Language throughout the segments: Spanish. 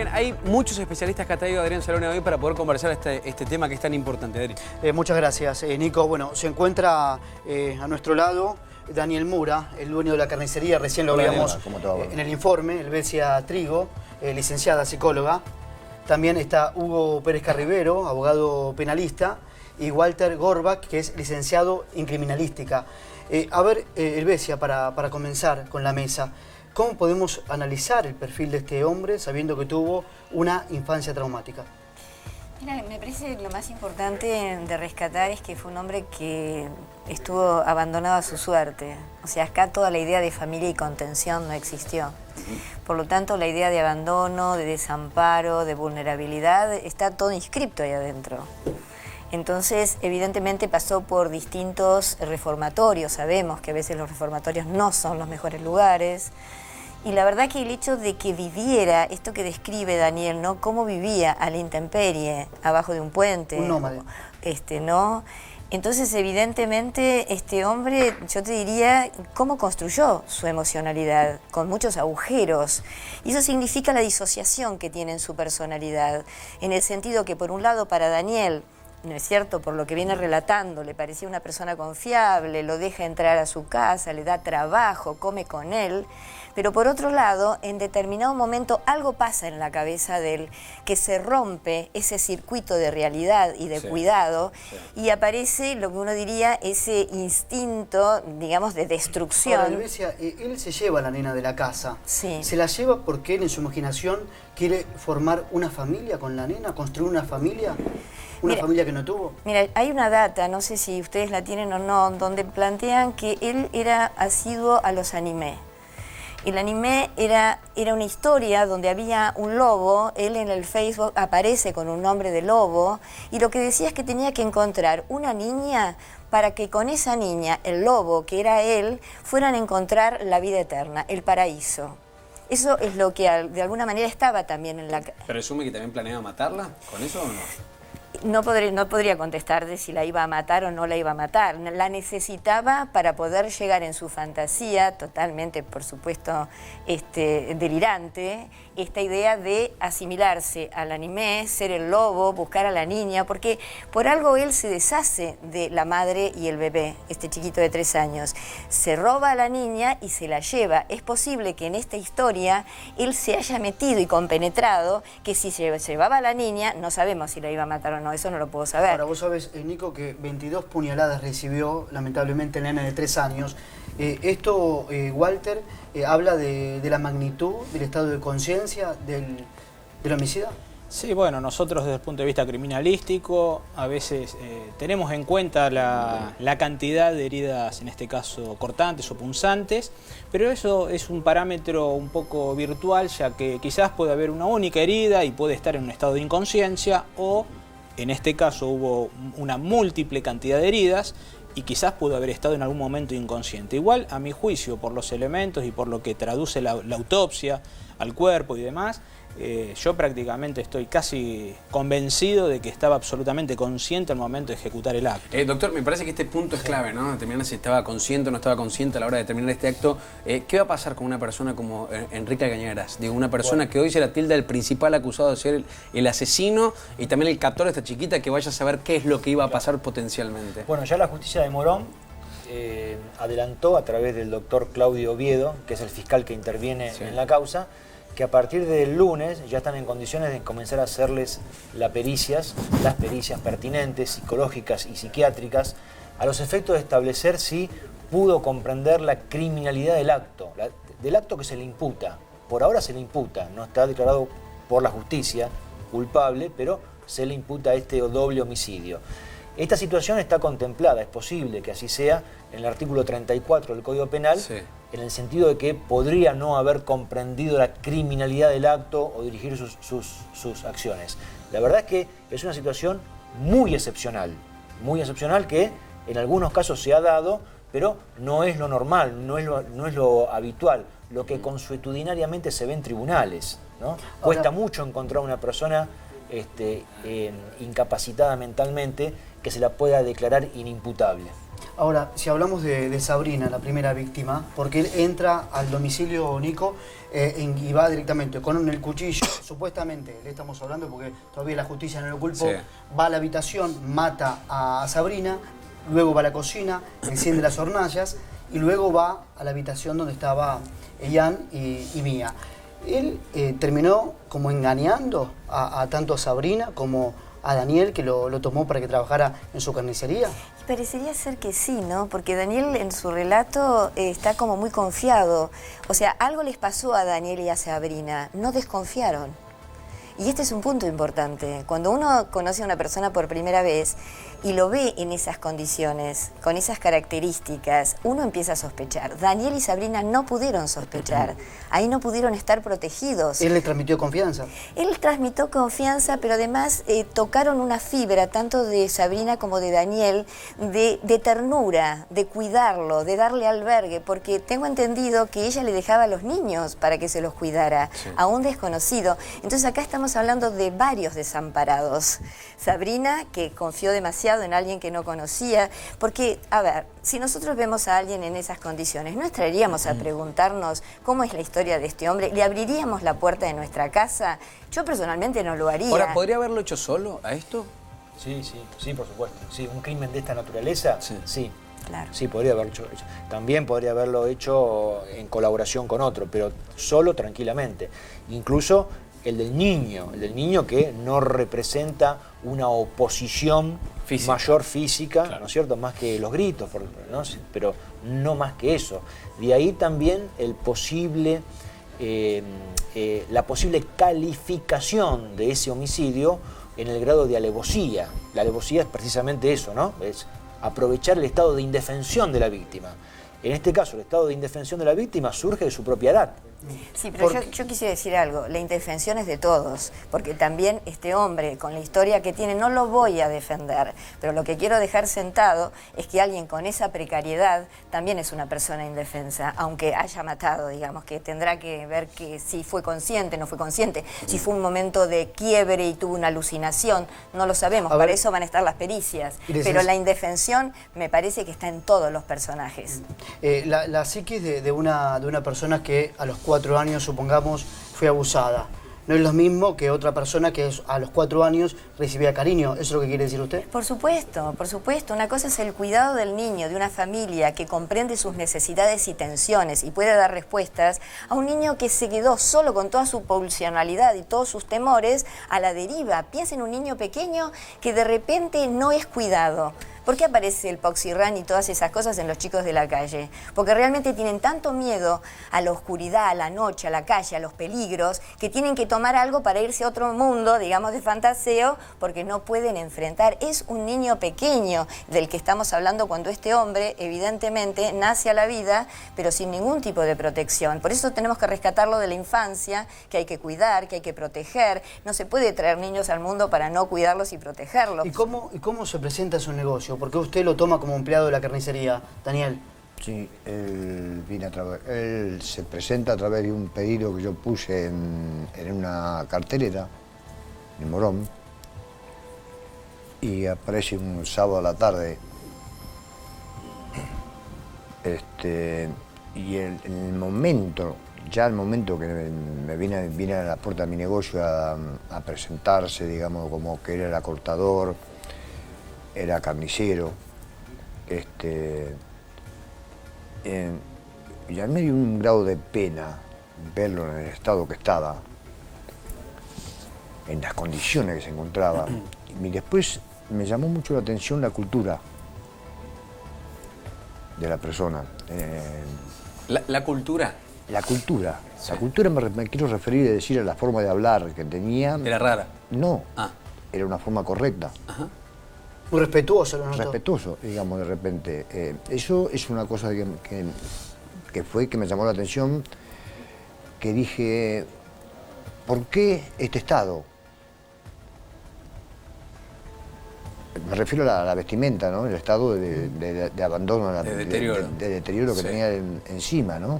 bien, hay muchos especialistas que ha traído Adrián Salone hoy para poder conversar este tema que es tan importante, Adri. Muchas gracias, Nico. Bueno, se encuentra a nuestro lado Daniel Mura, el dueño de la carnicería, recién lo veíamos en el informe, Helvecia Trigo, licenciada psicóloga. También está Hugo Pérez Carribero, abogado penalista, y Walter Gorbach, que es licenciado en criminalística. A ver, Helvecia, para comenzar con la mesa, ¿cómo podemos analizar el perfil de este hombre sabiendo que tuvo una infancia traumática? Mira, me parece que lo más importante de rescatar es que fue un hombre que estuvo abandonado a su suerte. O sea, acá toda la idea de familia y contención no existió. Por lo tanto, la idea de abandono, de desamparo, de vulnerabilidad, está todo inscripto ahí adentro. Entonces, evidentemente pasó por distintos reformatorios. Sabemos que a veces los reformatorios no son los mejores lugares. Y la verdad que el hecho de que viviera, esto que describe Daniel, ¿no? Cómo vivía a la intemperie, abajo de un puente. Un nómade. ¿No? Entonces, evidentemente, este hombre, yo te diría, cómo construyó su emocionalidad, con muchos agujeros. Y eso significa la disociación que tiene en su personalidad, en el sentido que, por un lado, para Daniel, ¿no es cierto?, por lo que viene relatando, le parecía una persona confiable, lo deja entrar a su casa, le da trabajo, come con él. Pero por otro lado, en determinado momento algo pasa en la cabeza de él, que se rompe ese circuito de realidad y de cuidado, y aparece lo que uno diría ese instinto, digamos, de destrucción. Ahora, Helvecia, él se lleva a la nena de la casa. Sí. ¿Se la lleva porque él en su imaginación quiere formar una familia con la nena, construir una familia? ¿Una familia que no tuvo? Mira, hay una data, no sé si ustedes la tienen o no, donde plantean que él era asiduo a los anime. El anime era una historia donde había un lobo, él en el Facebook aparece con un nombre de lobo, y lo que decía es que tenía que encontrar una niña para que con esa niña, el lobo, que era él, fueran a encontrar la vida eterna, el paraíso. Eso es lo que de alguna manera estaba también en la... ¿Presume que también planeaba matarla con eso o no? No podría contestarte si la iba a matar o no la iba a matar. La necesitaba para poder llegar en su fantasía, totalmente, por supuesto, delirante, esta idea de asimilarse al anime, ser el lobo, buscar a la niña, porque por algo él se deshace de la madre y el bebé, este chiquito de 3 años. Se roba a la niña y se la lleva. Es posible que en esta historia él se haya metido y compenetrado, que si se llevaba a la niña, no sabemos si la iba a matar o no, eso no lo puedo saber. Ahora, vos sabés, Nico, que 22 puñaladas recibió, lamentablemente, el nene de 3 años. Esto, Walter, habla de la magnitud del estado de conciencia del homicida. Sí, bueno, nosotros desde el punto de vista criminalístico a veces tenemos en cuenta la cantidad de heridas, en este caso cortantes o punzantes, pero eso es un parámetro un poco virtual, ya que quizás puede haber una única herida y puede estar en un estado de inconsciencia, o en este caso hubo una múltiple cantidad de heridas y quizás pudo haber estado en algún momento inconsciente. Igual, a mi juicio, por los elementos y por lo que traduce la autopsia al cuerpo y demás, yo prácticamente estoy casi convencido de que estaba absolutamente consciente al momento de ejecutar el acto. Doctor, me parece que este punto es clave, ¿no? Determinar si estaba consciente o no estaba consciente a la hora de terminar este acto. ¿Qué va a pasar con una persona como Enrique Algañarás? Digo, una persona que hoy se la tilda el principal acusado de ser el asesino y también el captor de esta chiquita, que vaya a saber qué es lo que iba a pasar potencialmente. Bueno, ya la justicia de Morón adelantó a través del doctor Claudio Oviedo, que es el fiscal que interviene en la causa, que a partir del lunes ya están en condiciones de comenzar a hacerles las pericias pertinentes, psicológicas y psiquiátricas, a los efectos de establecer si pudo comprender la criminalidad del acto que se le imputa. Por ahora se le imputa, no está declarado por la justicia culpable, pero se le imputa este doble homicidio. Esta situación está contemplada, es posible que así sea, en el artículo 34 del Código Penal, en el sentido de que podría no haber comprendido la criminalidad del acto o dirigir sus acciones. La verdad es que es una situación muy excepcional que en algunos casos se ha dado, pero no es lo normal, no es lo habitual, lo que consuetudinariamente se ve en tribunales, ¿no? Cuesta mucho encontrar una persona incapacitada mentalmente que se la pueda declarar inimputable. Ahora, si hablamos de Sabrina, la primera víctima, porque él entra al domicilio, Nico, y va directamente con el cuchillo, supuestamente, le estamos hablando porque todavía la justicia no lo culpó, Sí. va a la habitación, mata a Sabrina, luego va a la cocina, enciende las hornallas y luego va a la habitación donde estaba Ian y Mía. Él terminó como engañando tanto a Sabrina como a Daniel, que lo tomó para que trabajara en su carnicería. Parecería ser que sí, ¿no? Porque Daniel en su relato está como muy confiado. O sea, algo les pasó a Daniel y a Sabrina, no desconfiaron. Y este es un punto importante. Cuando uno conoce a una persona por primera vez y lo ve en esas condiciones, con esas características, uno empieza a sospechar. Daniel y Sabrina no pudieron sospechar. Ahí no pudieron estar protegidos. ¿Él le transmitió confianza? Él transmitió confianza, pero además tocaron una fibra, tanto de Sabrina como de Daniel, de ternura, de cuidarlo, de darle albergue, porque tengo entendido que ella le dejaba a los niños para que se los cuidara, sí, a un desconocido. Entonces acá estamos hablando de varios desamparados. Sabrina, que confió demasiado en alguien que no conocía, porque, a ver, si nosotros vemos a alguien en esas condiciones, ¿no estaríamos a preguntarnos cómo es la historia de este hombre? ¿Le abriríamos la puerta de nuestra casa? Yo personalmente no lo haría. Ahora, ¿podría haberlo hecho solo a esto? Sí, por supuesto. Sí, un crimen de esta naturaleza, sí. Claro. Sí, podría haberlo hecho. También podría haberlo hecho en colaboración con otro, pero solo tranquilamente. Incluso el del niño que no representa una oposición física, mayor física, claro, ¿no es cierto? Más que los gritos, ¿no? Pero no más que eso. De ahí también el posible, la posible calificación de ese homicidio en el grado de alevosía. La alevosía es precisamente eso, ¿no? Es aprovechar el estado de indefensión de la víctima. En este caso, el estado de indefensión de la víctima surge de su propia edad. Sí, pero yo quisiera decir algo, la indefensión es de todos, porque también este hombre, con la historia que tiene, no lo voy a defender, pero lo que quiero dejar sentado es que alguien con esa precariedad también es una persona indefensa, aunque haya matado, digamos, que tendrá que ver que si fue consciente, no fue consciente, si fue un momento de quiebre y tuvo una alucinación, no lo sabemos, para eso van a estar las pericias, pero la indefensión me parece que está en todos los personajes. La psiquis de una persona que a los 4 años, supongamos, fue abusada. No es lo mismo que otra persona que a los 4 años recibía cariño. ¿Eso es lo que quiere decir usted? Por supuesto, por supuesto. Una cosa es el cuidado del niño, de una familia que comprende sus necesidades y tensiones y puede dar respuestas a un niño que se quedó solo con toda su pulsionalidad y todos sus temores a la deriva. Piensa en un niño pequeño que de repente no es cuidado. ¿Por qué aparece el Poxirrán y todas esas cosas en los chicos de la calle? Porque realmente tienen tanto miedo a la oscuridad, a la noche, a la calle, a los peligros, que tienen que tomar algo para irse a otro mundo, digamos, de fantaseo, porque no pueden enfrentar. Es un niño pequeño del que estamos hablando cuando este hombre, evidentemente, nace a la vida, pero sin ningún tipo de protección. Por eso tenemos que rescatarlo de la infancia, que hay que cuidar, que hay que proteger. No se puede traer niños al mundo para no cuidarlos y protegerlos. ¿Y cómo se presenta su negocio? ¿Por qué usted lo toma como empleado de la carnicería, Daniel? Sí, él se presenta a través de un pedido que yo puse en una cartelera, en Morón, y aparece un sábado a la tarde. Y en el momento que me viene a la puerta de mi negocio a presentarse, digamos, como que él era cortador, era carnicero, y a mí me dio un grado de pena verlo en el estado que estaba, en las condiciones que se encontraba. Y después me llamó mucho la atención la cultura de la persona. ¿La cultura? La cultura. Sí. La cultura me quiero referir a decir a la forma de hablar que tenía. ¿Era rara? No, era una forma correcta. Ajá. Muy respetuoso, ¿lo notó? Respetuoso, digamos, de repente. Eso es una cosa que me llamó la atención, que dije, ¿por qué este estado? Me refiero a la vestimenta, ¿no? El estado de abandono, de deterioro, de deterioro que tenía encima, ¿no?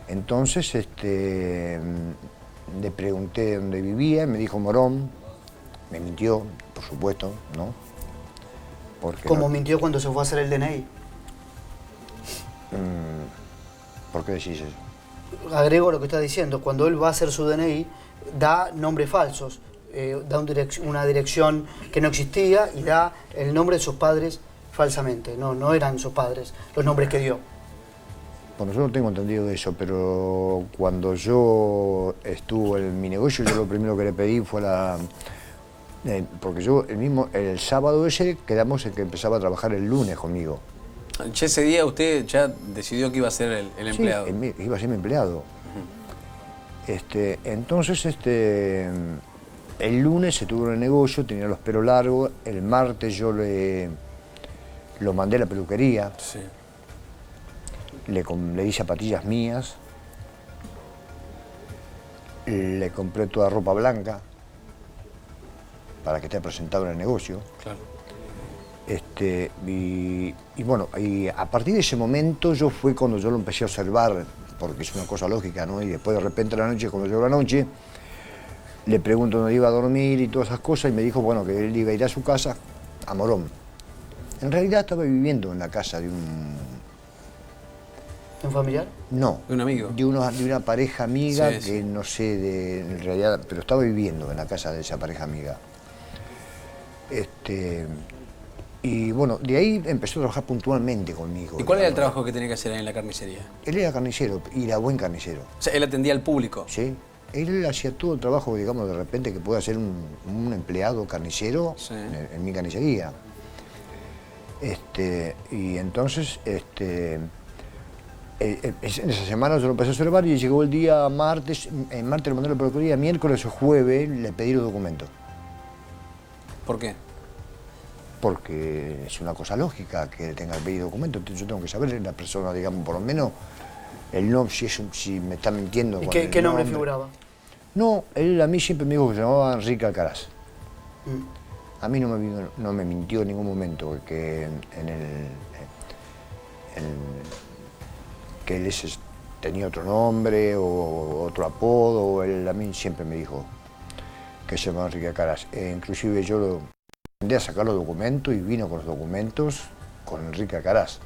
Entonces, le pregunté dónde vivía, me dijo Morón, me mintió, por supuesto, ¿no? Porque ¿Cómo no- mintió cuando se fue a hacer el DNI? ¿Por qué decís eso? Agrego lo que está diciendo, cuando él va a hacer su DNI, da nombres falsos, da una dirección que no existía y da el nombre de sus padres falsamente. No eran sus padres los nombres que dio. Bueno, yo no tengo entendido de eso, pero cuando yo estuve en mi negocio, yo lo primero que le pedí fue porque yo el sábado ese quedamos en que empezaba a trabajar el lunes conmigo. Ya ese día usted ya decidió que iba a ser el empleado. Sí, iba a ser mi empleado. Entonces, el lunes se tuvo en el negocio, tenía los pelos largos, el martes yo lo mandé a la peluquería, Sí. le di zapatillas mías, le compré toda ropa blanca para que esté presentado en el negocio. Claro. Y bueno, y a partir de ese momento yo fue cuando yo lo empecé a observar, porque es una cosa lógica, ¿no? Y después de repente a la noche, cuando llegó la noche, le pregunto dónde iba a dormir y todas esas cosas, y me dijo, bueno, que él iba a ir a su casa, a Morón. En realidad estaba viviendo en la casa de ¿Un familiar? no, ¿De un amigo? de una pareja amiga Sí, que sí. no sé, en realidad, pero estaba viviendo en la casa de esa pareja amiga. Y bueno, de ahí empezó a trabajar puntualmente conmigo. ¿Y cuál era el digamos. trabajo que tenía que hacer ahí en la carnicería? Él era carnicero, y era buen carnicero, O sea, él atendía al público. ¿sí? Él hacía todo el trabajo, digamos, de repente que puede hacer un empleado carnicero Sí. en mi carnicería. Y entonces, en esa semana yo lo empecé a observar y llegó el día martes, martes lo mandé a la peluquería, miércoles o jueves le pedí los documentos. ¿Por qué? Porque es una cosa lógica que tenga que pedir documentos, entonces yo tengo que saber la persona, digamos, por lo menos, el nombre, si me está mintiendo. ¿Y con qué, el qué nombre figuraba? No, él a mí siempre me dijo que se llamaba Enrique Alcaraz. Mm. A mí no me mintió en ningún momento, porque que él tenía otro nombre o otro apodo, él a mí siempre me dijo que se llamaba Enrique Alcaraz. Inclusive yo lo mandé a sacar los documentos y vino con los documentos con Enrique Alcaraz.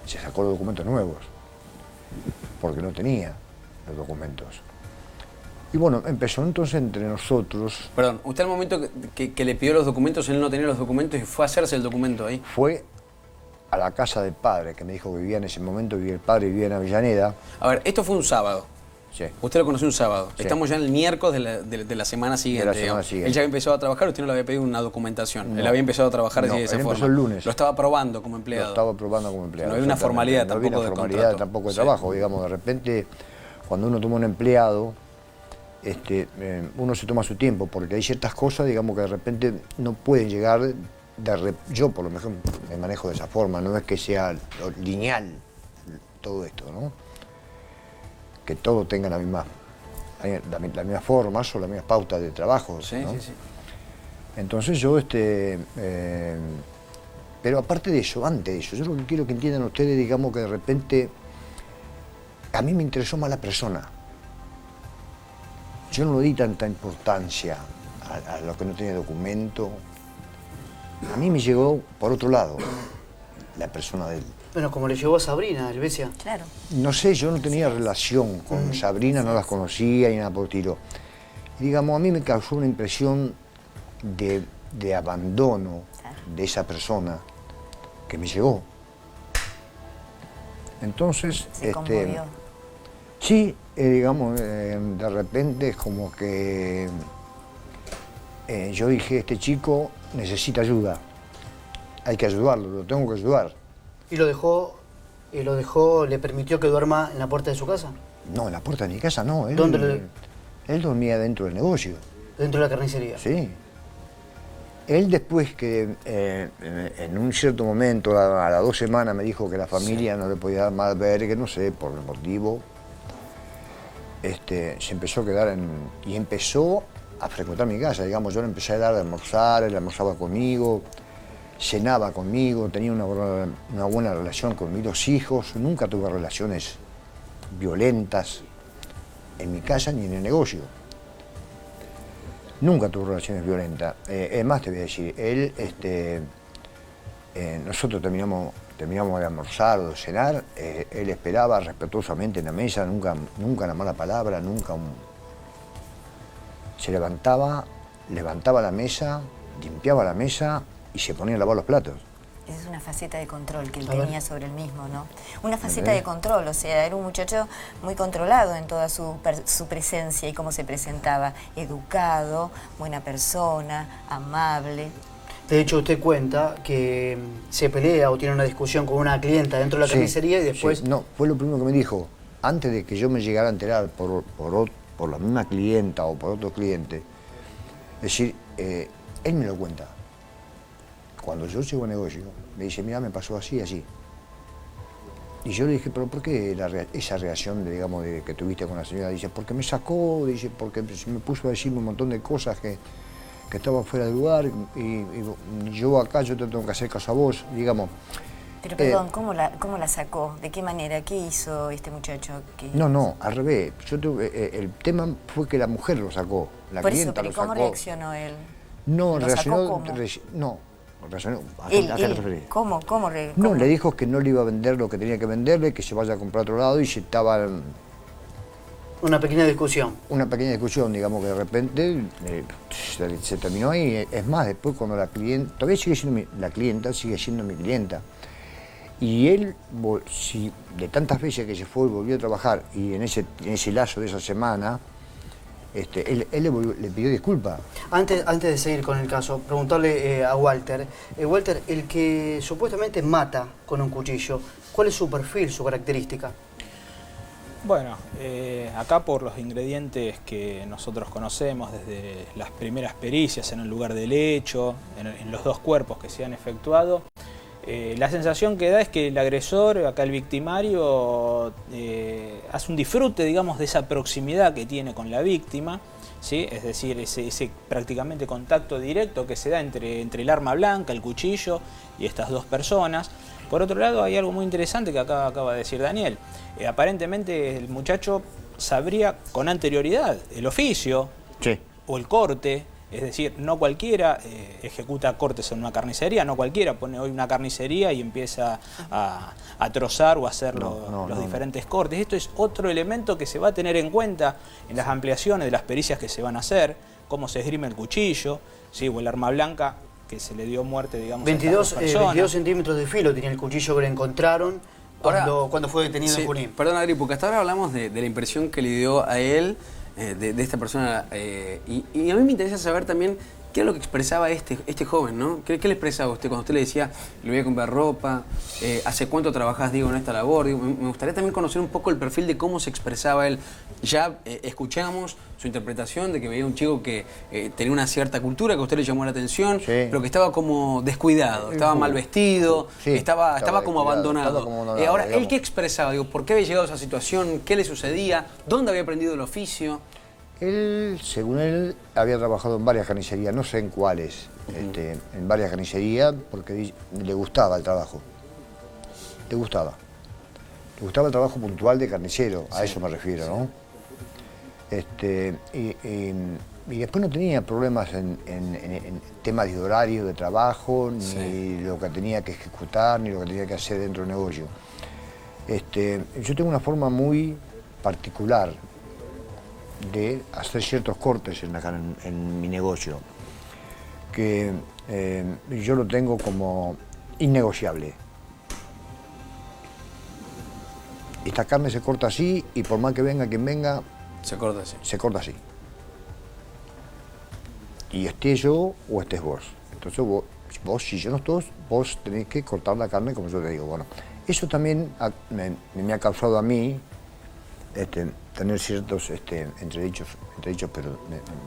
Se sacó los documentos nuevos, porque no tenía los documentos. Y bueno, empezó entonces entre nosotros. Perdón, usted al momento que le pidió los documentos, él no tenía los documentos y fue a hacerse el documento ahí. Fue a la casa del padre, que me dijo que vivía en ese momento, el padre vivía en Avellaneda. A ver, esto fue un sábado. Sí. Usted lo conoció un sábado. Sí. Estamos ya en el miércoles de la semana siguiente. semana digamos. siguiente. Él ya había empezado a trabajar, usted no le había pedido una documentación. No. Él había empezado a trabajar así No, de esa él forma. empezó el lunes. Lo estaba probando como empleado. Lo estaba probando como empleado. No había una exactamente. formalidad No había tampoco una de formalidad contrato. tampoco de Sí. trabajo, digamos. De repente, cuando uno toma un empleado, uno se toma su tiempo, porque hay ciertas cosas, digamos, que de repente no pueden llegar. Yo, por lo menos, me manejo de esa forma. No es que sea lineal todo esto, ¿no? Que todo tenga la misma forma o las mismas pautas de trabajo. Sí, ¿no? sí, sí. Entonces yo, pero aparte de eso, antes de eso, yo lo que quiero que entiendan ustedes, digamos, que de repente a mí me interesó más la persona. Yo no le di tanta importancia a lo que no tenía documento. A mí me llegó por otro lado la persona de él. Bueno, como le llegó a Sabrina, Helvecia. Claro. No sé, yo no tenía relación con Sabrina, no las conocía ni nada por el estilo. Y digamos, a mí me causó una impresión de abandono de esa persona que me llegó. Entonces, Se conmovió. sí, digamos, de repente es como que yo dije, este chico necesita ayuda, hay que ayudarlo, lo tengo que ayudar. ¿Y lo dejó, le permitió que duerma en la puerta de su casa? No, en la puerta de mi casa no. ¿Dónde Él dormía dentro del negocio, Dentro de la carnicería. sí. Él después que en un cierto momento, a las 2 semanas, me dijo que la familia no le podía dar más albergue, no sé, por el motivo, se empezó a quedar y empezó a frecuentar mi casa, digamos, yo le empecé a dar de almorzar, él almorzaba conmigo, cenaba conmigo, tenía una buena relación con mis 2 hijos, nunca tuve relaciones violentas en mi casa ni en el negocio. Nunca tuve relaciones violentas. Es más, te voy a decir, él nosotros terminamos de almorzar o de cenar, él esperaba respetuosamente en la mesa, nunca una mala palabra, se levantaba la mesa, limpiaba la mesa y se ponía a lavar los platos. Esa es una faceta de control que él tenía sobre él mismo, ¿no? Una faceta de control, o sea, era un muchacho muy controlado en toda su presencia y cómo se presentaba. Educado, buena persona, amable. De hecho, usted cuenta que se pelea o tiene una discusión con una clienta dentro de la carnicería y después... Sí. No, fue lo primero que me dijo. Antes de que yo me llegara a enterar por la misma clienta o por otro cliente, es decir, él me lo cuenta. Cuando yo llego a negocio, me dice, mira, me pasó así, así. Y yo le dije, pero ¿por qué esa reacción, digamos, que tuviste con la señora? Dice, porque me sacó, dice, porque me puso a decirme un montón de cosas que estaba fuera de lugar y yo acá, yo te tengo que hacer caso a vos, digamos. Pero perdón, ¿cómo la sacó? ¿De qué manera? ¿Qué hizo este muchacho? No, al revés. El tema fue que la mujer lo sacó, la clienta lo sacó. ¿Cómo reaccionó él? No, reaccionó... ¿Cómo? ¿Cómo? No, le dijo que no le iba a vender lo que tenía que venderle, que se vaya a comprar a otro lado y se estaba... Una pequeña discusión. Una pequeña discusión, digamos que de repente se terminó ahí. Es más, después cuando la clienta... Todavía sigue siendo la clienta, sigue siendo mi clienta. Y él, si de tantas veces que se fue y volvió a trabajar, y en ese lazo de esa semana, él le pidió disculpas. Antes de seguir con el caso, preguntarle a Walter. Walter, el que supuestamente mata con un cuchillo, ¿cuál es su perfil, su característica? Bueno, acá por los ingredientes que nosotros conocemos, desde las primeras pericias en el lugar del hecho, en los dos cuerpos que se han efectuado, la sensación que da es que el agresor, acá el victimario, hace un disfrute, digamos, de esa proximidad que tiene con la víctima, ¿sí? Es decir, ese prácticamente contacto directo que se da entre el arma blanca, el cuchillo y estas dos personas. Por otro lado, hay algo muy interesante que acaba de decir Daniel. Aparentemente el muchacho sabría con anterioridad el oficio o el corte. Es decir, no cualquiera ejecuta cortes en una carnicería, no cualquiera pone hoy una carnicería y empieza a trozar o a hacer los diferentes cortes. Esto es otro elemento que se va a tener en cuenta en las ampliaciones de las pericias que se van a hacer, cómo se esgrime el cuchillo, ¿sí? O el arma blanca que se le dio muerte, digamos, 22 centímetros de filo tenía el cuchillo que le encontraron cuando fue detenido en Junín. Perdón, Adri, porque hasta ahora hablamos de la impresión que le dio a él de esta persona, y a mí me interesa saber también qué era lo que expresaba este joven, ¿no? ¿Qué le expresaba a usted cuando usted le decía, le voy a comprar ropa, hace cuánto trabajás, digo, en esta labor? Digo, me gustaría también conocer un poco el perfil de cómo se expresaba él. Ya escuchamos su interpretación de que veía un chico que tenía una cierta cultura que a usted le llamó la atención, pero que estaba como descuidado, estaba mal vestido, estaba como abandonado. Ahora, ¿él qué expresaba? Digo, ¿por qué había llegado a esa situación? ¿Qué le sucedía? ¿Dónde había aprendido el oficio? Él, según él, había trabajado en varias carnicerías, no sé en cuáles, en varias carnicerías, porque le gustaba el trabajo. Le gustaba el trabajo puntual de carnicero, a eso me refiero, ¿no? Y después no tenía problemas en temas de horario de trabajo, ni lo que tenía que ejecutar, ni lo que tenía que hacer dentro del negocio. Yo tengo una forma muy particular de hacer ciertos cortes en mi negocio, que yo lo tengo como innegociable. Esta carne se corta así y por más que venga quien venga, se corta así. Se corta así. Y esté yo o estés vos. Entonces vos si yo no estoy, vos tenés que cortar la carne como yo te digo. Bueno, eso también me ha causado a mí tener ciertos entredichos, pero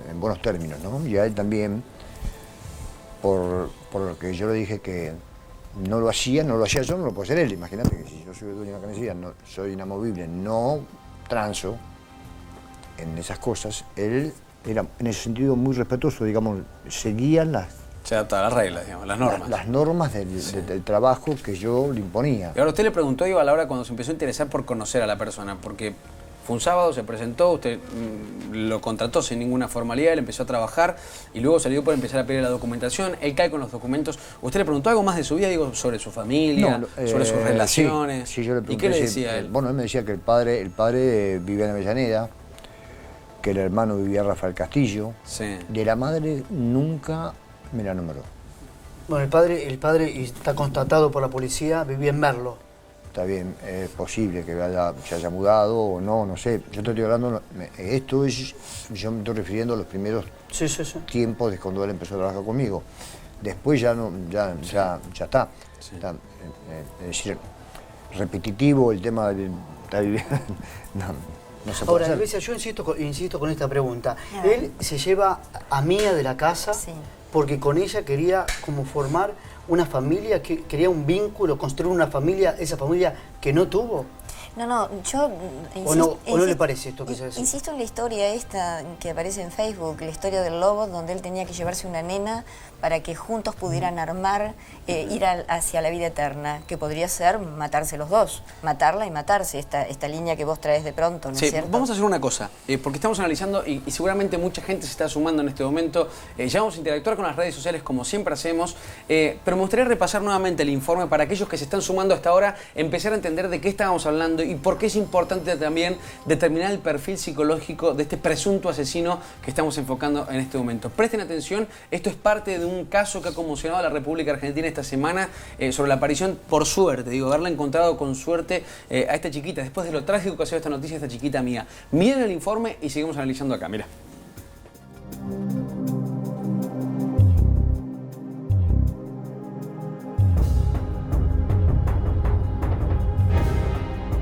en buenos términos, ¿no? Y a él también, por lo que yo le dije que no lo hacía yo, no lo puede hacer él. Imagínate que si yo soy dueño de una carnicería, no, soy inamovible, no transo en esas cosas, él era en ese sentido muy respetuoso, digamos, seguía se adapta a las reglas, digamos, las normas. Las normas del trabajo que yo le imponía. Y ahora usted le preguntó, Iba, a la hora cuando se empezó a interesar por conocer a la persona, porque Fue un sábado, se presentó, usted lo contrató sin ninguna formalidad, él empezó a trabajar y luego salió por empezar a pedir la documentación. Él cae con los documentos. ¿Usted le preguntó algo más de su vida, digo, sobre su familia, sobre sus relaciones? Sí, yo le pregunté. ¿Y qué le decía él? Bueno, él me decía que el padre vivía en Avellaneda, que el hermano vivía en Rafael Castillo. Sí. De la madre nunca me la nombró. Bueno, el padre, y está constatado por la policía, vivía en Merlo. Está bien, es posible que se haya mudado o no, no sé. Yo te estoy hablando, yo me estoy refiriendo a los primeros tiempos de cuando él empezó a trabajar conmigo. Después ya no, ya está. Sí. Es decir, repetitivo el tema de estar viviendo. No se puede Ahora, hacer. Elvesia, yo insisto con esta pregunta. Él se lleva a Mía de la casa porque con ella quería como formar una familia, quería un vínculo, construir una familia, esa familia que no tuvo. No, yo insisto, ¿O no le parece esto que se dice? Insisto en la historia esta que aparece en Facebook, la historia del lobo, donde él tenía que llevarse una nena para que juntos pudieran armar, ir hacia la vida eterna, que podría ser matarse los dos, matarla y matarse, esta línea que vos traes de pronto, ¿no es cierto? Vamos a hacer una cosa, porque estamos analizando y seguramente mucha gente se está sumando en este momento. Ya vamos a interactuar con las redes sociales como siempre hacemos, pero me gustaría repasar nuevamente el informe para aquellos que se están sumando hasta ahora, empezar a entender de qué estábamos hablando y por qué es importante también determinar el perfil psicológico de este presunto asesino que estamos enfocando en este momento. Presten atención, esto es parte de un caso que ha conmocionado a la República Argentina esta semana sobre la aparición, por suerte, haberla encontrado con suerte a esta chiquita, después de lo trágico que ha sido esta noticia, esta chiquita Mía. Miren el informe y seguimos analizando acá, mira.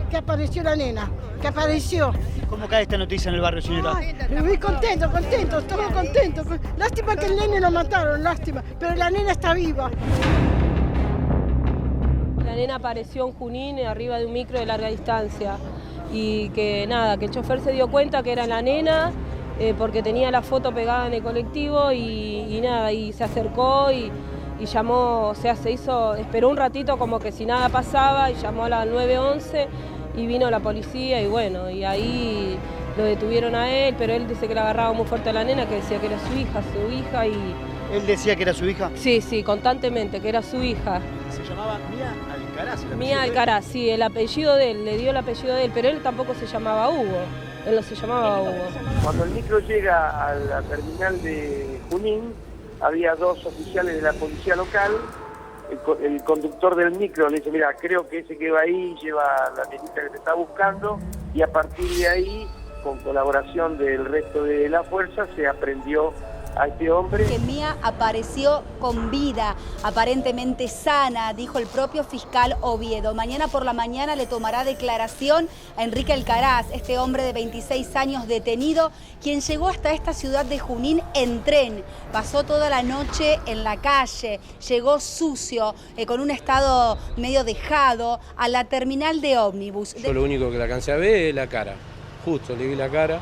Que apareció la nena, que apareció. ¿Cómo cae esta noticia en el barrio, señora? Muy contento, estamos contentos. Lástima que el nene lo mataron, lástima, pero la nena está viva. La nena apareció en Junín, arriba de un micro de larga distancia. Y que nada, que el chofer se dio cuenta que era la nena, porque tenía la foto pegada en el colectivo y nada, y se acercó y llamó, o sea, esperó un ratito como que si nada pasaba y llamó a la 911 y vino la policía y bueno, y ahí lo detuvieron a él, pero él dice que le agarraba muy fuerte a la nena, que decía que era su hija y... ¿Él decía que era su hija? Sí, constantemente, que era su hija. ¿Se llamaba Mía Alcaraz? Mía Alcaraz, sí, el apellido de él, le dio el apellido de él, pero él tampoco se llamaba Hugo, él no se llamaba Hugo. Cuando el micro llega a la terminal de Junín, había dos oficiales de la policía local. El conductor del micro le dice, mira, creo que ese que va ahí lleva la nenita que te está buscando, y a partir de ahí, con colaboración del resto de la fuerza, se aprendió a este hombre. Que Mía apareció con vida, aparentemente sana, dijo el propio fiscal Oviedo. Mañana por la mañana le tomará declaración a Enrique Alcaraz, este hombre de 26 años detenido, quien llegó hasta esta ciudad de Junín en tren. Pasó toda la noche en la calle, llegó sucio, con un estado medio dejado, a la terminal de ómnibus. Yo lo único que la alcancé a ver es la cara, justo le vi la cara,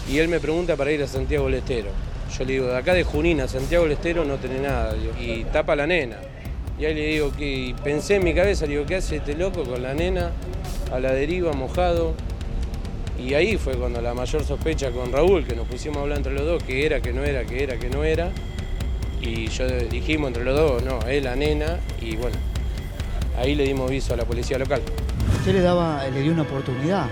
y él me pregunta para ir a Santiago del Estero. Yo le digo, de acá de Junín a Santiago del Estero no tenés nada, digo, y tapa la nena. Y ahí le digo que pensé en mi cabeza, le digo, ¿qué hace este loco con la nena a la deriva, mojado? Y ahí fue cuando la mayor sospecha con Raúl, que nos pusimos a hablar entre los dos, que era, que no era, que era, que no era. Y yo dijimos entre los dos, no, es la nena, y bueno, ahí le dimos aviso a la policía local. ¿Usted le dio una oportunidad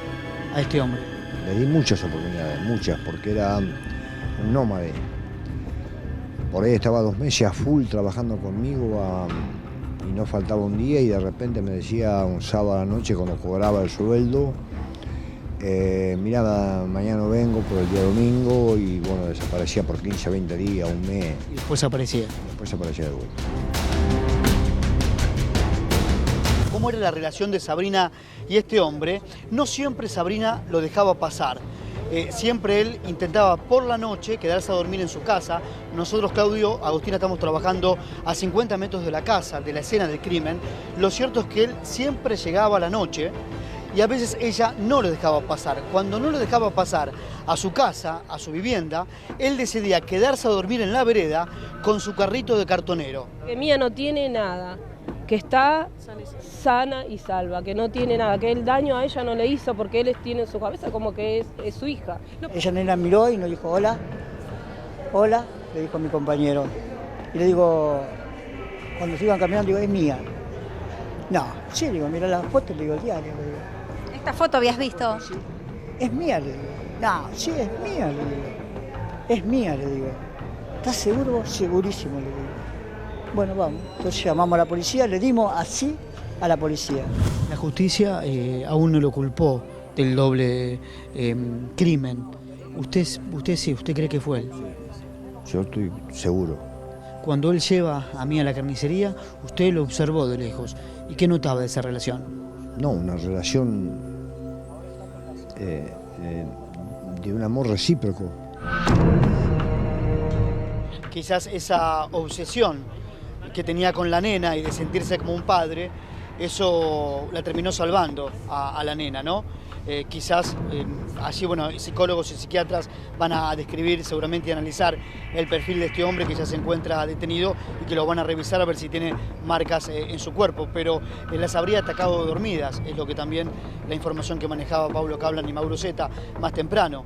a este hombre? Le di muchas oportunidades, muchas, porque era un nómade. Por ahí estaba 2 meses a full trabajando conmigo y no faltaba un día, y de repente me decía un sábado a la noche cuando cobraba el sueldo, mirá, mañana no vengo por el día domingo, y bueno, desaparecía por 15, 20 días, un mes. Y después aparecía. Después aparecía de vuelta. ¿Cómo era la relación de Sabrina y este hombre? No siempre Sabrina lo dejaba pasar. Siempre él intentaba por la noche quedarse a dormir en su casa. Nosotros, Claudio, Agustina, estamos trabajando a 50 metros de la casa, de la escena del crimen. Lo cierto es que él siempre llegaba a la noche y a veces ella no lo dejaba pasar. Cuando no lo dejaba pasar a su casa, a su vivienda, él decidía quedarse a dormir en la vereda con su carrito de cartonero. Que Mía no tiene nada, que está sana y salva, que no tiene nada, que el daño a ella no le hizo porque él tiene en su cabeza como que es su hija. Ella nena miró y nos dijo, hola, hola, le dijo a mi compañero. Y le digo, cuando se iban caminando, digo, es mía. No, sí, digo, mira la foto, le digo, el diario. Le digo. ¿Esta foto habías visto? Sí, es mía, le digo. No, sí, es mía, le digo. Es mía, le digo. ¿Estás seguro? Segurísimo, le digo. Bueno, vamos. Entonces llamamos a la policía, le dimos así a la policía. La justicia aún no lo culpó del doble crimen. ¿Usted cree que fue él? Yo estoy seguro. Cuando él lleva a mí a la carnicería, usted lo observó de lejos. ¿Y qué notaba de esa relación? No, una relación de un amor recíproco. Quizás esa obsesión que tenía con la nena y de sentirse como un padre, eso la terminó salvando a la nena, ¿no? Quizás allí, bueno, psicólogos y psiquiatras van a describir seguramente y analizar el perfil de este hombre que ya se encuentra detenido y que lo van a revisar a ver si tiene marcas en su cuerpo, pero las habría atacado dormidas, es lo que también la información que manejaba Pablo Caplan y Mauro Zeta más temprano.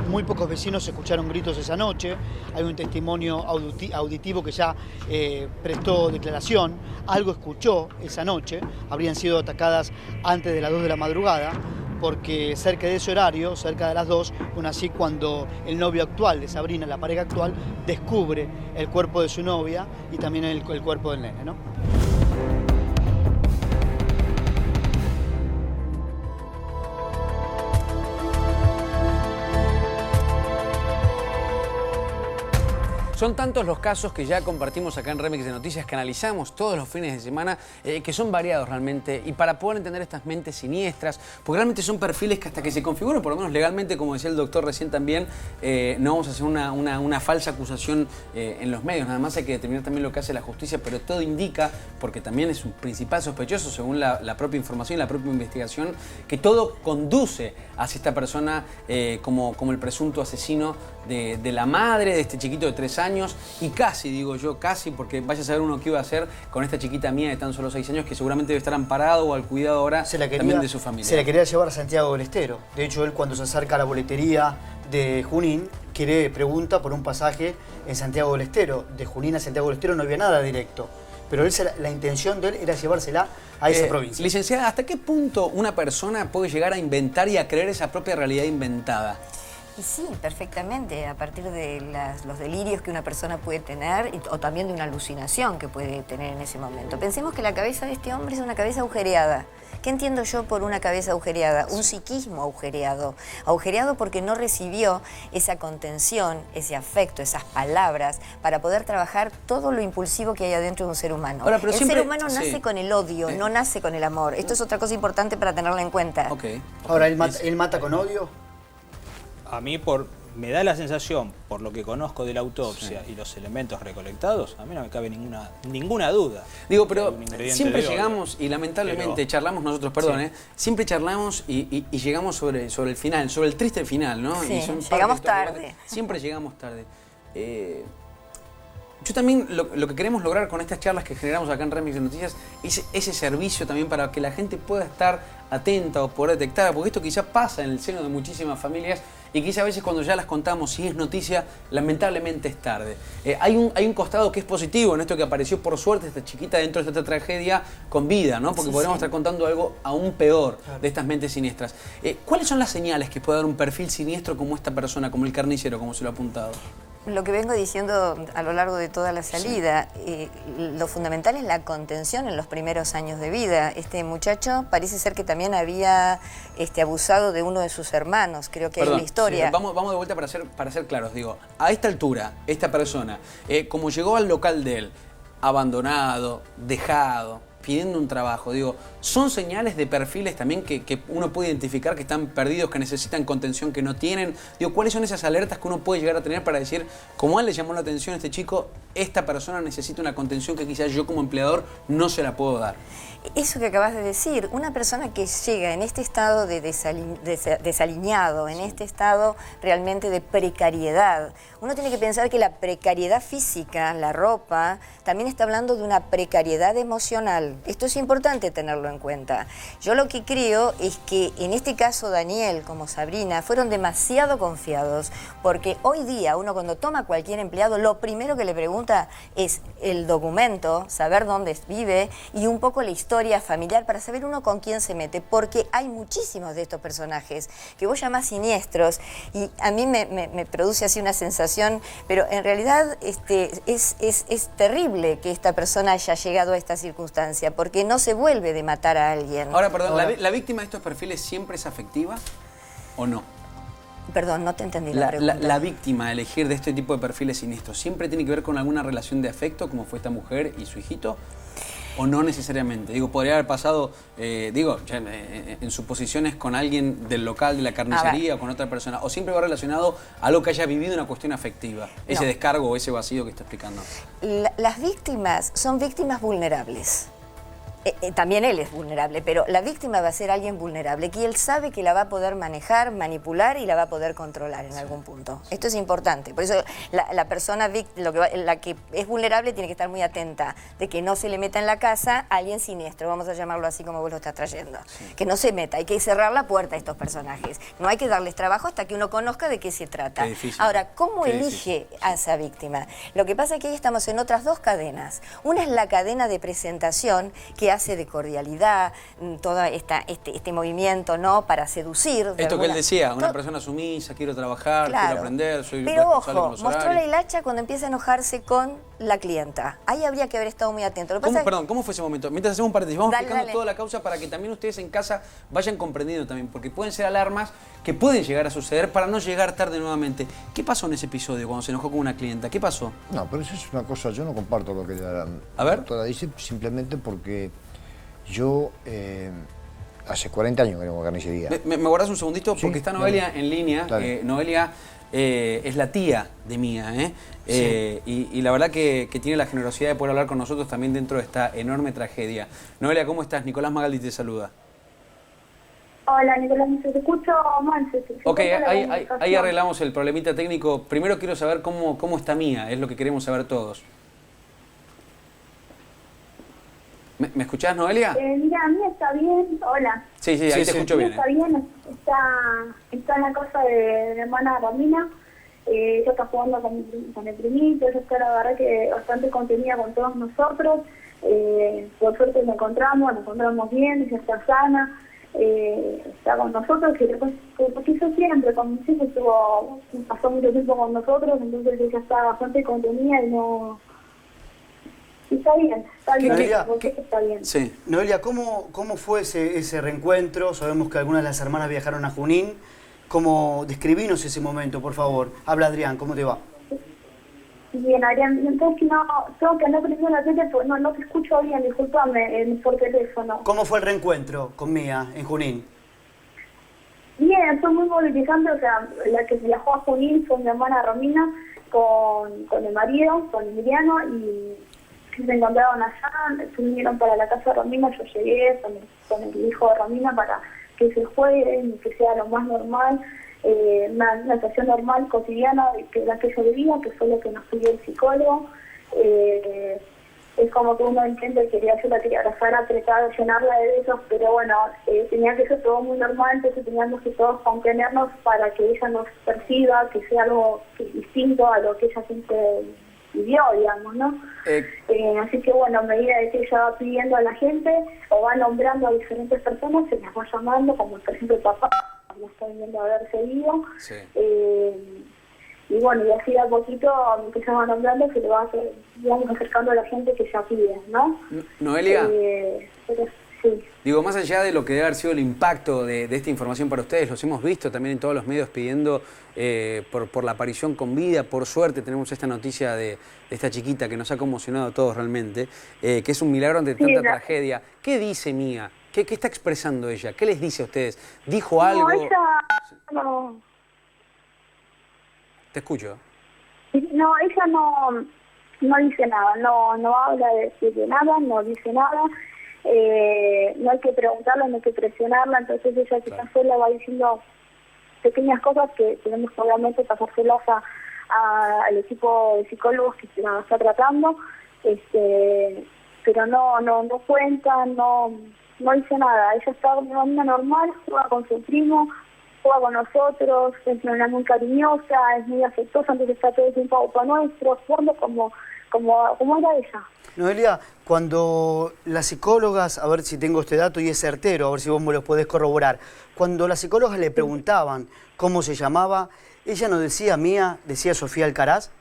Muy pocos vecinos escucharon gritos esa noche, hay un testimonio auditivo que ya prestó declaración, algo escuchó esa noche, habrían sido atacadas antes de las 2 de la madrugada, porque cerca de ese horario, cerca de las 2, aún así cuando el novio actual de Sabrina, la pareja actual, descubre el cuerpo de su novia y también el cuerpo del nene, ¿no? Son tantos los casos que ya compartimos acá en Remix de Noticias, que analizamos todos los fines de semana, que son variados realmente. Y para poder entender estas mentes siniestras, porque realmente son perfiles que hasta que se configuren, por lo menos legalmente, como decía el doctor recién también, no vamos a hacer una falsa acusación en los medios. Nada más hay que determinar también lo que hace la justicia, pero todo indica, porque también es un principal sospechoso, según la propia información y la propia investigación, que todo conduce hacia esta persona como el presunto asesino de la madre de este chiquito de 3 años. Y casi, digo yo, casi, porque vaya a saber uno qué iba a hacer con esta chiquita mía de tan solo 6 años, que seguramente debe estar amparado o al cuidado ahora también de su familia. Se la quería llevar a Santiago del Estero. De hecho, él cuando se acerca a la boletería de Junín, pregunta por un pasaje en Santiago del Estero. De Junín a Santiago del Estero no había nada directo. Pero la intención de él era llevársela a esa provincia. Licenciada, ¿hasta qué punto una persona puede llegar a inventar y a creer esa propia realidad inventada? Y sí, perfectamente, a partir de los delirios que una persona puede tener o también de una alucinación que puede tener en ese momento. Pensemos que la cabeza de este hombre es una cabeza agujereada. ¿Qué entiendo yo por una cabeza agujereada? Un psiquismo agujereado. Agujereado porque no recibió esa contención, ese afecto, esas palabras para poder trabajar todo lo impulsivo que hay adentro de un ser humano. Ahora, pero el ser humano nace con el odio, no nace con el amor. Esto es otra cosa importante para tenerla en cuenta. Ahora, ¿él mata con odio? A mí me da la sensación, por lo que conozco de la autopsia y los elementos recolectados, a mí no me cabe ninguna duda. Digo, pero siempre llegamos, y lamentablemente charlamos nosotros, siempre charlamos y llegamos sobre el final, sobre el triste final, ¿no? Sí, y llegamos tarde. Siempre llegamos tarde. Yo también lo que queremos lograr con estas charlas que generamos acá en Remix de Noticias es ese servicio también para que la gente pueda estar atenta o poder detectar, porque esto quizá pasa en el seno de muchísimas familias y quizá a veces cuando ya las contamos, si es noticia, lamentablemente es tarde. Hay un costado que es positivo en esto que apareció por suerte esta chiquita dentro de esta tragedia con vida, ¿no? Porque podríamos estar contando algo aún peor de estas mentes siniestras. ¿Cuáles son las señales que puede dar un perfil siniestro como esta persona, como el carnicero, como se lo ha apuntado? Lo que vengo diciendo a lo largo de toda la salida, lo fundamental es la contención en los primeros años de vida. Este muchacho parece ser que también había abusado de uno de sus hermanos, creo que es la historia. Sí, vamos de vuelta para ser claros. Digo, a esta altura, esta persona, como llegó al local de él, abandonado, dejado, pidiendo un trabajo, digo, ¿son señales de perfiles también que uno puede identificar que están perdidos, que necesitan contención que no tienen? Digo, ¿cuáles son esas alertas que uno puede llegar a tener para decir, como a él le llamó la atención a este chico, esta persona necesita una contención que quizás yo como empleador no se la puedo dar? Eso que acabas de decir, una persona que llega en este estado de desalineado, en este estado realmente de precariedad, uno tiene que pensar que la precariedad física, la ropa, también está hablando de una precariedad emocional. Esto es importante tenerlo en cuenta. Yo lo que creo es que en este caso Daniel como Sabrina fueron demasiado confiados, porque hoy día uno cuando toma a cualquier empleado, lo primero que le pregunta es el documento, saber dónde vive y un poco la historia familiar para saber uno con quién se mete, porque hay muchísimos de estos personajes que vos llamás siniestros y a mí me produce así una sensación, pero en realidad es terrible que esta persona haya llegado a esta circunstancia, porque no se vuelve de matar a alguien. Ahora, perdón, ¿la víctima de estos perfiles siempre es afectiva o no? Perdón, no te entendí la pregunta. La víctima de elegir de este tipo de perfiles siniestros, ¿siempre tiene que ver con alguna relación de afecto, como fue esta mujer y su hijito? ¿O no necesariamente? Digo, podría haber pasado, en suposiciones con alguien del local, de la carnicería o con otra persona. ¿O siempre va relacionado a algo que haya vivido una cuestión afectiva? Ese descargo o ese vacío que está explicando. Las víctimas son víctimas vulnerables. También él es vulnerable, pero la víctima va a ser alguien vulnerable, que él sabe que la va a poder manejar, manipular y la va a poder controlar en algún punto. Esto es importante, por eso la persona, la que es vulnerable tiene que estar muy atenta de que no se le meta en la casa a alguien siniestro, vamos a llamarlo así como vos lo estás trayendo. Que no se meta, hay que cerrar la puerta a estos personajes. No hay que darles trabajo hasta que uno conozca de qué se trata. Ahora, ¿cómo elige a esa víctima? Lo que pasa es que ahí estamos en otras dos cadenas. Una es la cadena de presentación que hace de cordialidad, todo este movimiento, ¿no?, para seducir. Esto que él decía, una persona sumisa, quiero trabajar, quiero aprender, soy responsable con los horarios. Mostró la hilacha cuando empieza a enojarse con la clienta. Ahí habría que haber estado muy atento. ¿Cómo fue ese momento? Mientras hacemos un paréntesis, vamos explicando toda la causa para que también ustedes en casa vayan comprendiendo también, porque pueden ser alarmas que pueden llegar a suceder para no llegar tarde nuevamente. ¿Qué pasó en ese episodio cuando se enojó con una clienta? ¿Qué pasó? No, pero eso es una cosa, yo no comparto lo que la doctora dice, simplemente porque yo hace 40 años que tengo carnicería. ¿Me guardás un segundito? Porque está Noelia en línea. Noelia es la tía de Mía, y la verdad que tiene la generosidad de poder hablar con nosotros también dentro de esta enorme tragedia. Noelia, ¿cómo estás? Nicolás Magaldi te saluda. Hola, Nicolás, ¿se te escucho mal? Ok, ahí arreglamos el problemita técnico. Primero quiero saber cómo está Mía, es lo que queremos saber todos. ¿Me escuchás, Noelia? Mira, Mía está bien. Hola. Sí, ahí te escucho bien. Está bien, está en la casa de mi hermana Romina. Ella está jugando con el primito, ella está la verdad que bastante contenida con todos nosotros. Por suerte nos encontramos bien, ella está sana, está con nosotros, que después lo quiso siempre, con mis hijos pasó mucho tiempo con nosotros, entonces ella está bastante contenida y no... Está bien, Noelia, está bien. Sí. Noelia, ¿cómo fue ese reencuentro? Sabemos que algunas de las hermanas viajaron a Junín. ¿Cómo describinos ese momento, por favor? Habla Adrián, ¿cómo te va? Bien, Adrián, entonces tengo que andar prendiendo la tele porque no te escucho bien, discúlpame, por teléfono. ¿Cómo fue el reencuentro con Mía en Junín? Bien, fue muy movilizante, o sea, la que viajó a Junín fue mi hermana Romina con el marido, con Emiliano, y se encontraron allá, se vinieron para la casa de Romina, yo llegué con el hijo de Romina para que se jueguen y que sea lo más normal, una situación normal, cotidiana, que la que ella vivía, que fue lo que nos pidió el psicólogo. Es como que uno intenta yo la quería abrazar, apretar, llenarla de besos, pero bueno, tenía que ser todo muy normal, entonces teníamos que todos contenernos para que ella nos perciba, que sea algo distinto a lo que ella siempre vivió, digamos, ¿no? Así que bueno, a medida de que ella va pidiendo a la gente o va nombrando a diferentes personas, se las va llamando, como por ejemplo el papá, lo está viendo a ver seguido. Sí. Y bueno, y así de a poquito que se va nombrando, se le va digamos, acercando a la gente que ya pide, ¿no? Noelia. Pero, sí. Digo, más allá de lo que debe haber sido el impacto de esta información para ustedes, los hemos visto también en todos los medios pidiendo por la aparición con vida. Por suerte tenemos esta noticia de esta chiquita que nos ha conmocionado a todos realmente, que es un milagro ante tanta tragedia. ¿Qué dice Mía? ¿Qué está expresando ella? ¿Qué les dice a ustedes? ¿Dijo algo? No, ella no. Te escucho. No, ella no dice nada, no habla de nada, no dice nada. No hay que preguntarla, no hay que presionarla, entonces ella quizás sola va diciendo pequeñas cosas que tenemos que obviamente pasárselas al equipo de psicólogos que la está tratando, pero no cuenta, no dice nada. Ella está de una manera normal, juega con su primo, juega con nosotros, es una muy cariñosa, es muy afectuosa, entonces está todo el tiempo para nuestro, jugando como era ella. Noelia, cuando las psicólogas, a ver si tengo este dato y es certero, a ver si vos me lo podés corroborar, cuando las psicólogas le preguntaban cómo se llamaba, ¿ella no decía Mía, decía Sofía Alcaraz?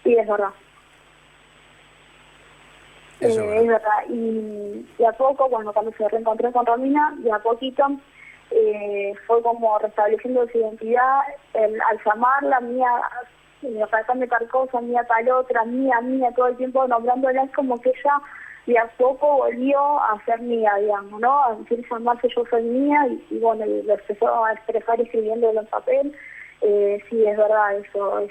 Sí, es verdad. Es verdad. Y a poco, cuando se reencontró con Romina, y a poquito fue como restableciendo su identidad, al llamarla Mía, faltando tal cosa, Mía tal otra, Mía, todo el tiempo nombrándola, es como que ella de a poco volvió a ser Mía, digamos, ¿no? A decir llamarse yo soy Mía, y bueno, lo empezó a expresar escribiéndolo en papel. Sí, es verdad eso.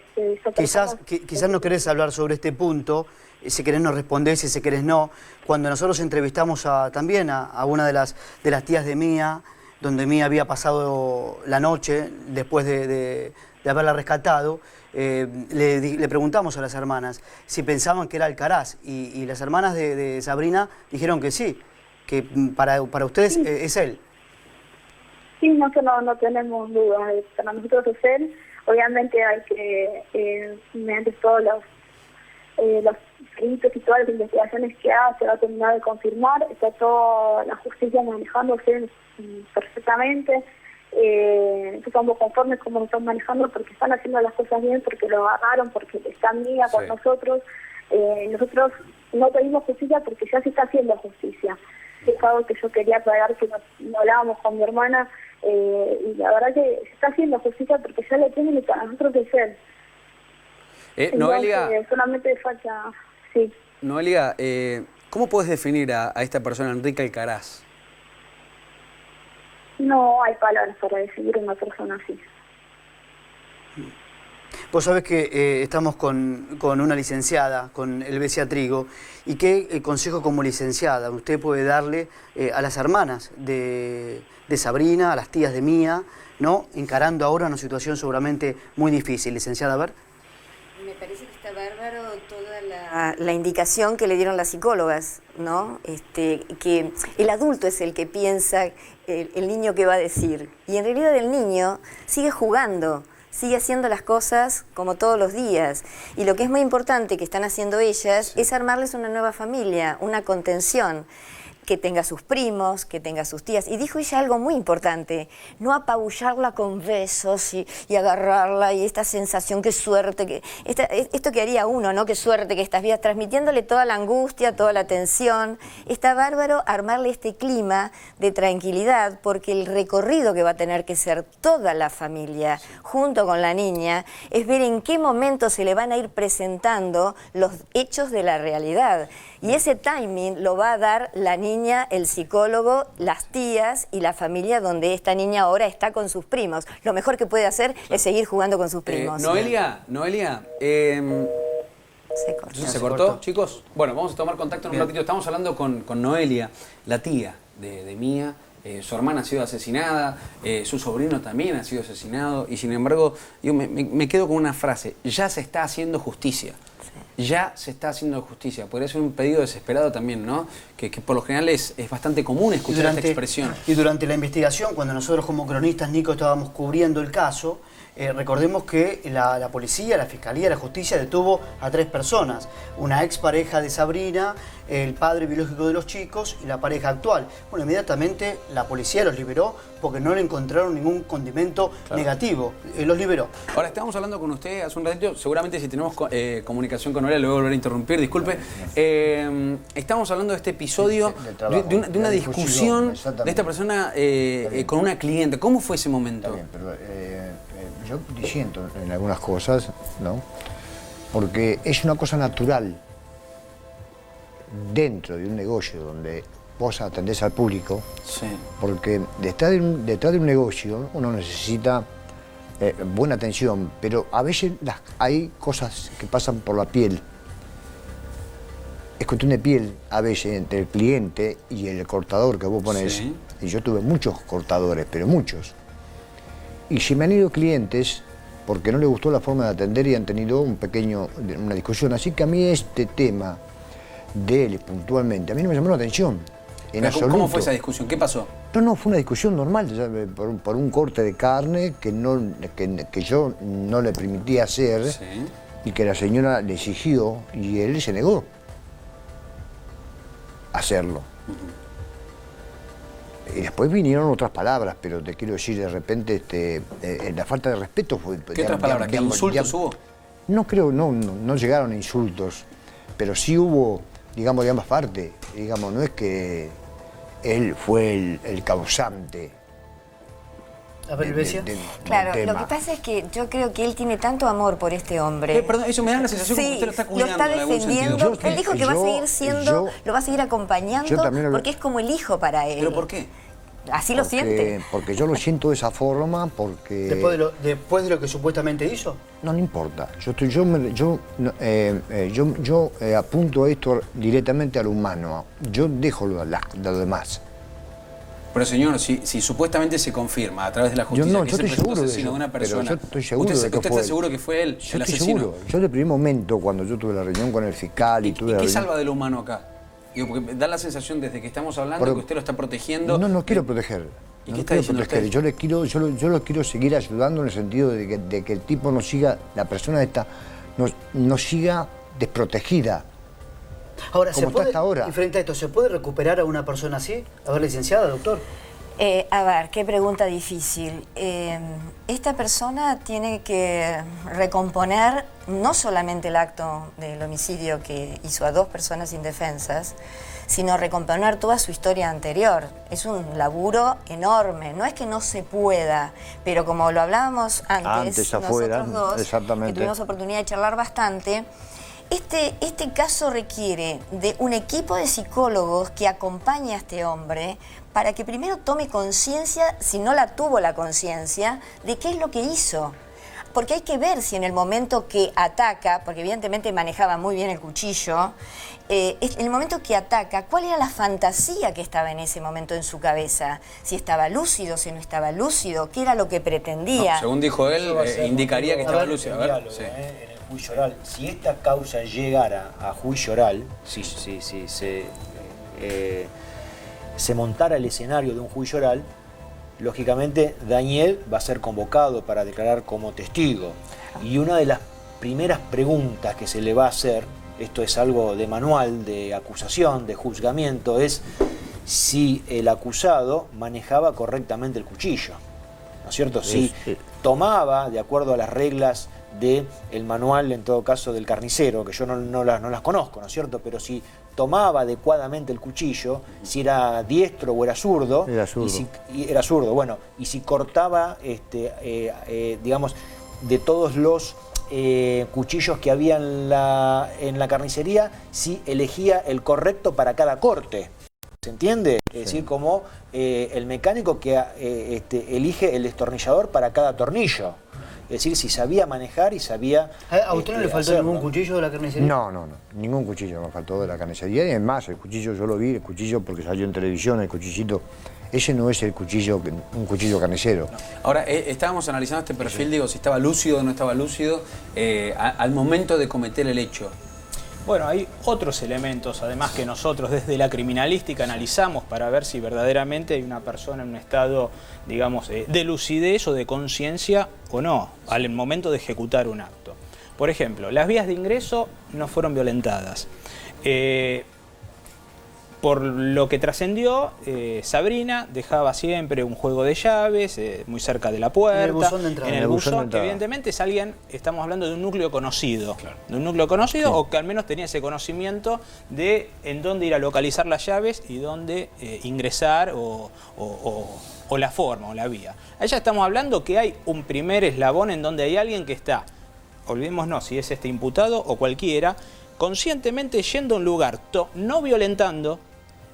Quizás no querés hablar sobre este punto, si querés no respondés, si querés no. Cuando nosotros entrevistamos también a una de las tías de Mía, donde Mía había pasado la noche después de haberla rescatado, le preguntamos a las hermanas si pensaban que era Alcaraz, y las hermanas de Sabrina dijeron que sí, que para ustedes es él. Sí, nosotros no tenemos dudas, para nosotros es él. Obviamente hay que, mediante todos los delitos y todas las investigaciones que se va a terminar de confirmar, está toda la justicia manejándose perfectamente. Estamos conformes como lo están manejando, porque están haciendo las cosas bien, porque lo agarraron, porque está Mía con nosotros. Nosotros no pedimos justicia porque ya se está haciendo justicia. Es algo que yo quería aclarar, que no hablábamos con mi hermana, y la verdad que se está haciendo justicia porque ya lo tienen y para nosotros es él. Noelia, solamente falta... Sí. Noelia, ¿cómo puedes definir a esta persona, Enrique Alcaraz? No hay palabras para definir a una persona así. Vos sabés que estamos con una licenciada, con Elvesia Trigo, y qué consejo como licenciada usted puede darle a las hermanas de Sabrina, a las tías de Mía, ¿no? Encarando ahora una situación seguramente muy difícil. Licenciada, a ver. Me parece que está bárbaro toda la indicación que le dieron las psicólogas, ¿no? Que el adulto es el que piensa el niño que va a decir, y en realidad el niño sigue jugando, sigue haciendo las cosas como todos los días, y lo que es muy importante que están haciendo ellas es armarles una nueva familia, una contención, que tenga sus primos, que tenga sus tías. Y dijo ella algo muy importante, no apabullarla con besos y agarrarla, y esta sensación, qué suerte, esto que haría uno, ¿no? Qué suerte que estás bien, transmitiéndole toda la angustia, toda la tensión. Está bárbaro armarle este clima de tranquilidad, porque el recorrido que va a tener que ser toda la familia, junto con la niña, es ver en qué momento se le van a ir presentando los hechos de la realidad. Y ese timing lo va a dar la niña, el psicólogo, las tías y la familia donde esta niña ahora está con sus primos. Lo mejor que puede hacer es seguir jugando con sus primos. Noelia, ¿Se cortó, chicos? Bueno, vamos a tomar contacto en un ratito. Estamos hablando con Noelia, la tía de Mía. Su hermana ha sido asesinada, su sobrino también ha sido asesinado, y sin embargo, yo me quedo con una frase: ya se está haciendo justicia. Ya se está haciendo justicia. Podría ser un pedido desesperado también, ¿no? Que por lo general es bastante común escuchar esta expresión. Y durante la investigación, cuando nosotros como cronistas, Nico, estábamos cubriendo el caso, Recordemos que la policía, la fiscalía, la justicia detuvo a 3 personas. Una expareja de Sabrina, el padre biológico de los chicos y la pareja actual. Bueno, inmediatamente la policía los liberó porque no le encontraron ningún condimento negativo. Los liberó. Ahora, estábamos hablando con usted hace un ratito, seguramente si tenemos comunicación con él, le voy a volver a interrumpir, disculpe. Estamos hablando de este episodio, de una discusión de esta persona con una cliente. ¿Cómo fue ese momento? Está bien, pero yo disiento en algunas cosas, ¿no? Porque es una cosa natural dentro de un negocio donde vos atendés al público, porque detrás de un negocio uno necesita buena atención, pero a veces hay cosas que pasan por la piel. Es cuestión de piel a veces entre el cliente y el cortador que vos ponés. Y yo tuve muchos cortadores, pero muchos. Y se me han ido clientes porque no les gustó la forma de atender y han tenido una discusión. Así que a mí este tema de él puntualmente, a mí no me llamó la atención. En absoluto. ¿Cómo fue esa discusión? ¿Qué pasó? No, fue una discusión normal, por un corte de carne que yo no le permití hacer y que la señora le exigió y él se negó a hacerlo. Y después vinieron otras palabras, pero te quiero decir, de repente, la falta de respeto fue... ¿Qué otras palabras? ¿Qué insultos hubo? No creo, no llegaron a insultos, pero sí hubo, digamos, de ambas partes. Digamos, no es que él fue el causante. A ver, Ilvecia. Claro, lo que pasa es que yo creo que él tiene tanto amor por este hombre. Perdón, eso me da la sensación que usted lo está cuidando. Lo está defendiendo. Él dijo que va a seguir siendo, lo va a seguir acompañando porque es como el hijo para él. ¿Pero por qué? Así lo siente. Porque yo lo siento de esa forma, porque... ¿Después de lo que supuestamente hizo? No importa. Yo apunto esto directamente al humano. Yo dejo lo demás. Pero señor, si supuestamente se confirma a través de la justicia que es el presunto asesino de una persona, yo estoy seguro ¿usted está seguro que fue él el asesino? Seguro. Yo de primer momento, cuando yo tuve la reunión con el fiscal y tuve ¿Y qué salva de lo humano acá? Digo, porque da la sensación desde que estamos hablando que usted lo está protegiendo. No quiero proteger. ¿Y qué está diciendo usted? Yo lo quiero seguir ayudando en el sentido de que el tipo no siga, la persona esta, no siga desprotegida. Ahora, como está hasta ahora. Y frente a esto, ¿se puede recuperar a una persona así? A ver, licenciada, doctor. A ver, qué pregunta difícil. Esta persona tiene que recomponer no solamente el acto del homicidio que hizo a 2 personas indefensas, sino recomponer toda su historia anterior. Es un laburo enorme. No es que no se pueda, pero como lo hablábamos antes nosotros dos, que tuvimos oportunidad de charlar bastante, este caso requiere de un equipo de psicólogos que acompañe a este hombre para que primero tome conciencia, si no la tuvo la conciencia, de qué es lo que hizo. Porque hay que ver si en el momento que ataca, porque evidentemente manejaba muy bien el cuchillo, en el momento que ataca, ¿cuál era la fantasía que estaba en ese momento en su cabeza? Si estaba lúcido, si no estaba lúcido, ¿qué era lo que pretendía? No, según dijo él, indicaría que estaba lúcido. A ver, juicio oral. Si esta causa llegara a juicio oral, si se montara el escenario de un juicio oral, lógicamente Daniel va a ser convocado para declarar como testigo. Y una de las primeras preguntas que se le va a hacer, esto es algo de manual, de acusación, de juzgamiento, es si el acusado manejaba correctamente el cuchillo, ¿no es cierto? Si tomaba, de acuerdo a las reglas del manual, en todo caso, del carnicero, que yo no las conozco, ¿no es cierto? Pero si tomaba adecuadamente el cuchillo, si era diestro o era zurdo. Era zurdo. Era zurdo, bueno. Y si cortaba, digamos, de todos los cuchillos que había en la carnicería, si elegía el correcto para cada corte. ¿Se entiende? Es decir, como el mecánico que elige el destornillador para cada tornillo. Es decir, si sabía manejar y sabía... ¿A usted no le faltó ningún cuchillo de la carnicería? No. Ningún cuchillo me faltó de la carnicería. Y además, el cuchillo yo lo vi, el cuchillo porque salió en televisión, el cuchillito. Ese no es un cuchillo carnicero. Ahora, estábamos analizando este perfil, digo, si estaba lúcido o no estaba lúcido al momento de cometer el hecho. Bueno, hay otros elementos, además, que nosotros desde la criminalística analizamos para ver si verdaderamente hay una persona en un estado, digamos, de lucidez o de conciencia o no, al momento de ejecutar un acto. Por ejemplo, las vías de ingreso no fueron violentadas. Por lo que trascendió, Sabrina dejaba siempre un juego de llaves muy cerca de la puerta. En el buzón de entrada. En el buzón, que evidentemente es alguien, estamos hablando de un núcleo conocido. Claro. De un núcleo conocido, sí, o que al menos tenía ese conocimiento de en dónde ir a localizar las llaves y dónde ingresar o la forma o la vía. Allá estamos hablando que hay un primer eslabón en donde hay alguien que está, olvidémonos si es este imputado o cualquiera, conscientemente yendo a un lugar, no violentando,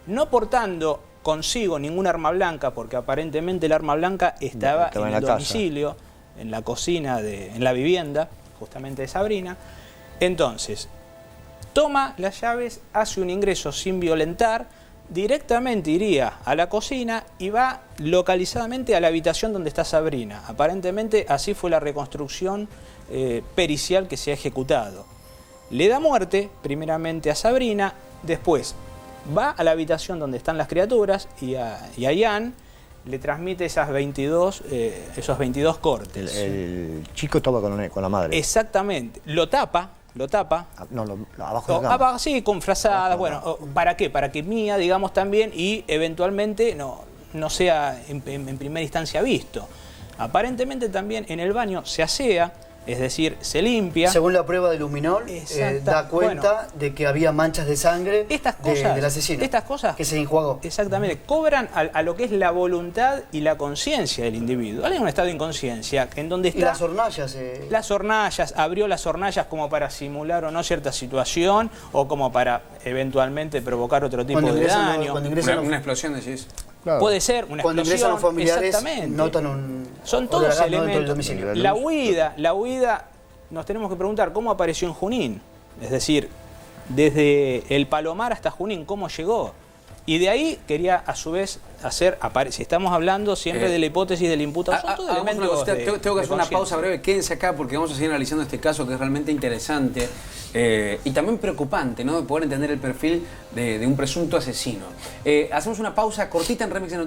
no portando consigo ningún arma blanca, porque aparentemente el arma blanca estaba en el domicilio, en la cocina, en la vivienda, justamente de Sabrina. Entonces, toma las llaves, hace un ingreso sin violentar, directamente iría a la cocina y va localizadamente a la habitación donde está Sabrina. Aparentemente así fue la reconstrucción pericial que se ha ejecutado. Le da muerte, primeramente a Sabrina, después va a la habitación donde están las criaturas y a Ian le transmite esos 22 cortes. El chico estaba con la madre. Exactamente. Lo tapa. No, abajo de la cama. Sí, con frazadas. Bueno, ¿para qué? Para que Mía, digamos, también y eventualmente no sea en primera instancia visto. Aparentemente también en el baño se asea. Es decir, se limpia. Según la prueba de luminol, da cuenta de que había manchas de sangre del asesino. Estas cosas que se enjuagó. Exactamente. Cobran a lo que es la voluntad y la conciencia del individuo. Alguien en un estado de inconsciencia, en donde está... Y las hornallas. Las hornallas, abrió las hornallas como para simular o no cierta situación, o como para eventualmente provocar otro tipo de daño. Una explosión, decís. Claro. Puede ser una cuando explosión. Ingresan los familiares, exactamente. Notan son todos elementos. La huida, nos tenemos que preguntar cómo apareció en Junín. Es decir, desde el Palomar hasta Junín, ¿cómo llegó? Y de ahí quería a su vez hacer, si estamos hablando siempre de la hipótesis del imputado, son todos elementos tengo que hacer una pausa breve, quédense acá porque vamos a seguir analizando este caso que es realmente interesante y también preocupante, ¿no? De poder entender el perfil de un presunto asesino. Hacemos una pausa cortita en Remix de Noticias.